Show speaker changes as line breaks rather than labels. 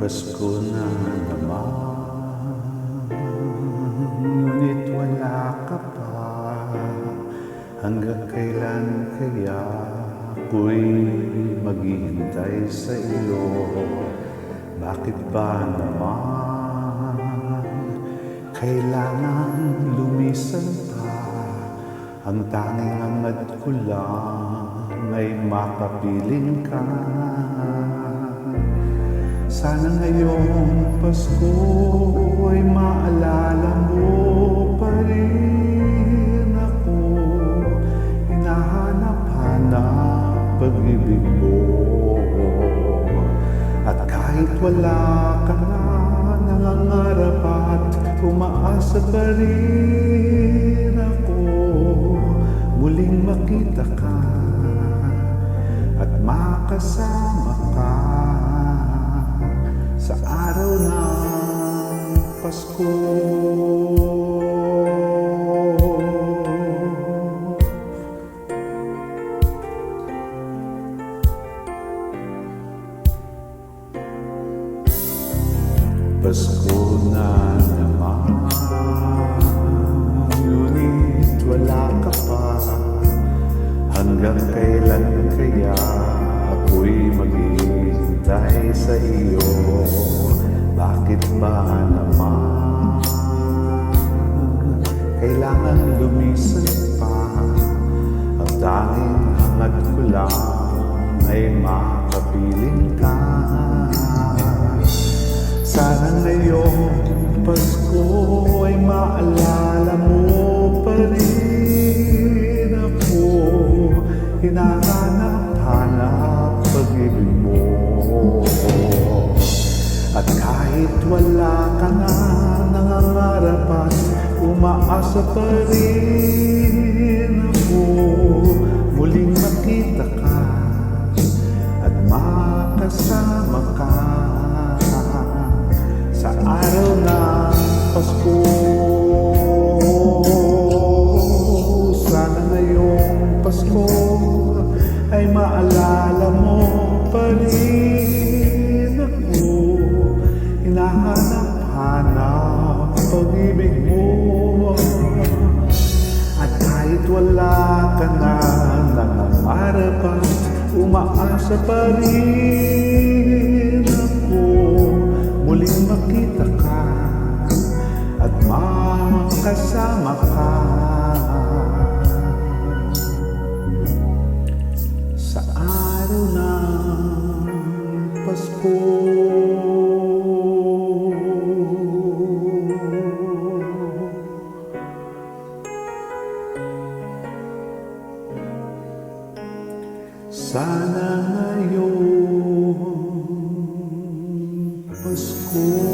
Pasko na naman, ngunit wala ka pa. Hanggang kailan kaya ako'y maghihintay sa iyo? Bakit ba naman kailangan lumisan pa? Ang tanging hangad ko lang ay makapiling ka. Sana ngayong Pasko ay maalala mo pa rin ako. Hinahanap-hanap pag-ibig mo. At kahit wala ka na, nangangarap at umaasa pa rin ako. Muling makita ka at makasama ka sa araw ng Pasko. Pasko na naman, ngunit wala ka pa. Hanggang kailan kaya ako'y maghihintay sa iyo? Bakit ba naman kailangan lumisan pa? Ang tanging hangad ko lang ay makapiling ka. Sana ngayong Pasko ay maalala mo pa rin ako. Hinahanap-hanap pag-ibig mo. At kahit wala ka na, nangangarap at umaasa pa rin ako. Muling makita ka at makasama ka sa araw ng Pasko. Sana ngayong Pasko ay maalala mo pa rin ako. Hinahanap-hanap pag-ibig mo. At kahit wala ka na, nangangarap at umaasa pa rin ako. Muling makita ka at makasama ka sa araw ng Pasko. Sana ngayong Pasko